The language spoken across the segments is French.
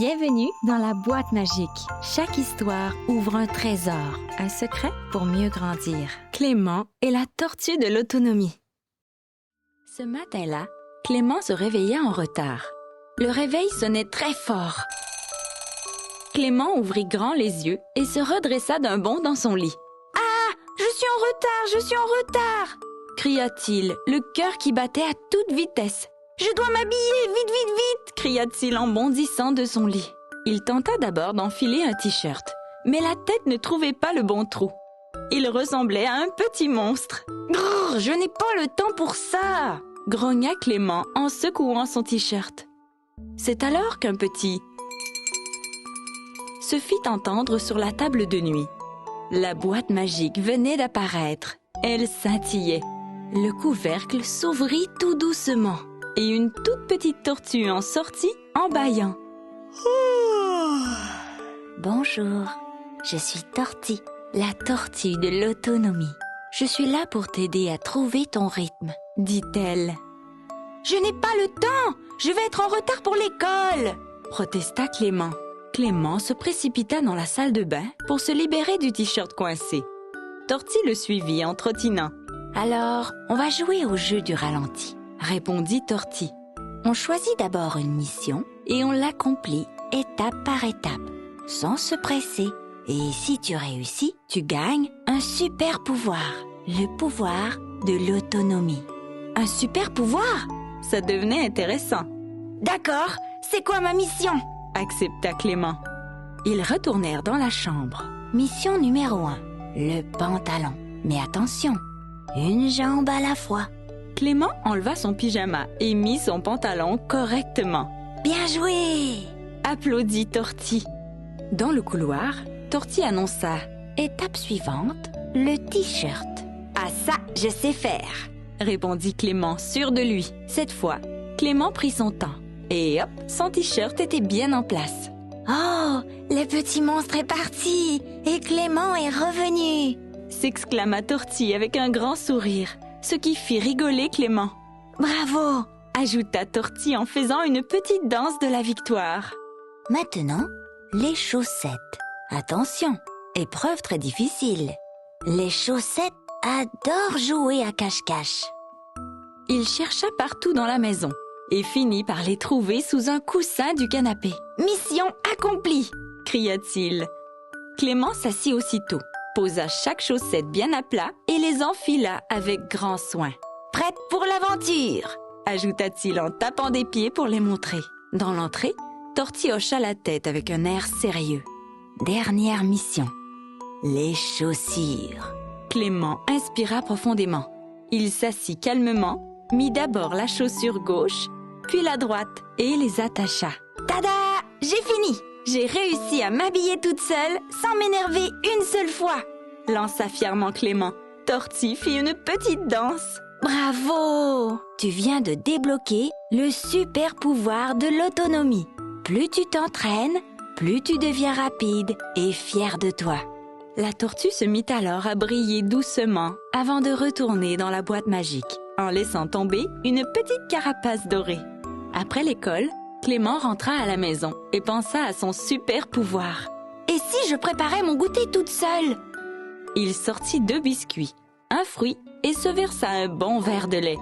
Bienvenue dans la boîte magique. Chaque histoire ouvre un trésor, un secret pour mieux grandir. Clément et la tortue de l'autonomie. Ce matin-là, Clément se réveilla en retard. Le réveil sonnait très fort. Clément ouvrit grand les yeux et se redressa d'un bond dans son lit. « Ah, je suis en retard !» cria-t-il, le cœur qui battait à toute vitesse. « Je dois m'habiller, vite, vite, vite !» cria-t-il en bondissant de son lit. Il tenta d'abord d'enfiler un t-shirt, mais la tête ne trouvait pas le bon trou. Il ressemblait à un petit monstre. « Grrr, je n'ai pas le temps pour ça !» grogna Clément en secouant son t-shirt. C'est alors qu'un petit se fit entendre sur la table de nuit. La boîte magique venait d'apparaître. Elle scintillait. Le couvercle s'ouvrit tout doucement et une toute petite tortue en sortit en bâillant. « Bonjour, je suis Torti, la tortue de l'autonomie. Je suis là pour t'aider à trouver ton rythme, dit-elle. »« Je n'ai pas le temps, je vais être en retard pour l'école !» protesta Clément. Clément se précipita dans la salle de bain pour se libérer du t-shirt coincé. Torti le suivit en trottinant. « Alors, on va jouer au jeu du ralenti, » répondit Torti. « On choisit d'abord une mission et on l'accomplit étape par étape, sans se presser. Et si tu réussis, tu gagnes un super pouvoir, le pouvoir de l'autonomie. » Un super pouvoir? Ça devenait intéressant. « D'accord, c'est quoi ma mission ?» accepta Clément. Ils retournèrent dans la chambre. Mission numéro 1, le pantalon. Mais attention, une jambe à la fois. Clément enleva son pyjama et mit son pantalon correctement. « Bien joué !» applaudit Torti. Dans le couloir, Torti annonça « Étape suivante, le t-shirt. »« Ah ça, je sais faire !» répondit Clément, sûr de lui. Cette fois, Clément prit son temps. Et hop, son t-shirt était bien en place. « Oh, le petit monstre est parti et Clément est revenu !» s'exclama Torti avec un grand sourire, ce qui fit rigoler Clément. « Bravo !» ajouta Torti en faisant une petite danse de la victoire. Maintenant, les chaussettes. Attention, épreuve très difficile. Les chaussettes adorent jouer à cache-cache. Il chercha partout dans la maison et finit par les trouver sous un coussin du canapé. « Mission accomplie !» cria-t-il. Clément s'assit aussitôt, posa chaque chaussette bien à plat et les enfila avec grand soin. « Prête pour l'aventure !» ajouta-t-il en tapant des pieds pour les montrer. Dans l'entrée, Torti hocha la tête avec un air sérieux. Dernière mission. Les chaussures. Clément inspira profondément. Il s'assit calmement, mit d'abord la chaussure gauche, puis la droite et les attacha. Tada! J'ai fini! J'ai réussi à m'habiller toute seule sans m'énerver une seule fois! Lança fièrement Clément. Torti fit une petite danse. Bravo! Tu viens de débloquer le super pouvoir de l'autonomie. Plus tu t'entraînes, plus tu deviens rapide et fier de toi. La tortue se mit alors à briller doucement avant de retourner dans la boîte magique, en laissant tomber une petite carapace dorée. Après l'école, Clément rentra à la maison et pensa à son super pouvoir. « Et si je préparais mon goûter toute seule ?» Il sortit 2 biscuits, un fruit et se versa un bon verre de lait.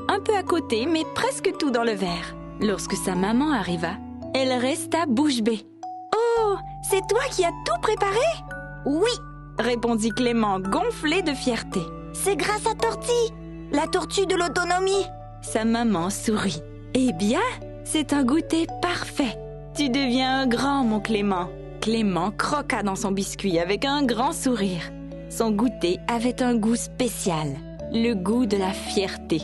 Un peu à côté, mais presque tout dans le verre. Lorsque sa maman arriva, elle resta bouche bée. « Oh, c'est toi qui as tout préparé ?» « Oui !» répondit Clément, gonflé de fierté. « C'est grâce à Torti, la tortue de l'autonomie !» Sa maman sourit. « Eh bien, c'est un goûter parfait. Tu deviens un grand, mon Clément. » Clément croqua dans son biscuit avec un grand sourire. Son goûter avait un goût spécial, le goût de la fierté.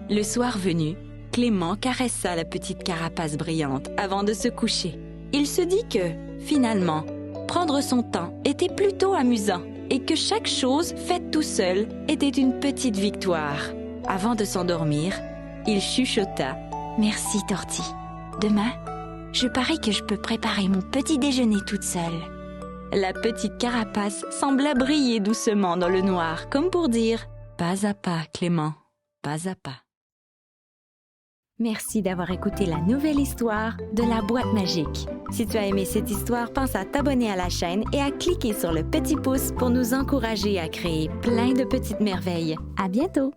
Le soir venu, Clément caressa la petite carapace brillante avant de se coucher. Il se dit que, finalement, prendre son temps était plutôt amusant et que chaque chose faite tout seul était une petite victoire. Avant de s'endormir, il chuchota « Merci, Torti. Demain, je parie que je peux préparer mon petit déjeuner toute seule. » La petite carapace sembla briller doucement dans le noir, comme pour dire « Pas à pas, Clément, pas à pas. » Merci d'avoir écouté la nouvelle histoire de la boîte magique. Si tu as aimé cette histoire, pense à t'abonner à la chaîne et à cliquer sur le petit pouce pour nous encourager à créer plein de petites merveilles. À bientôt!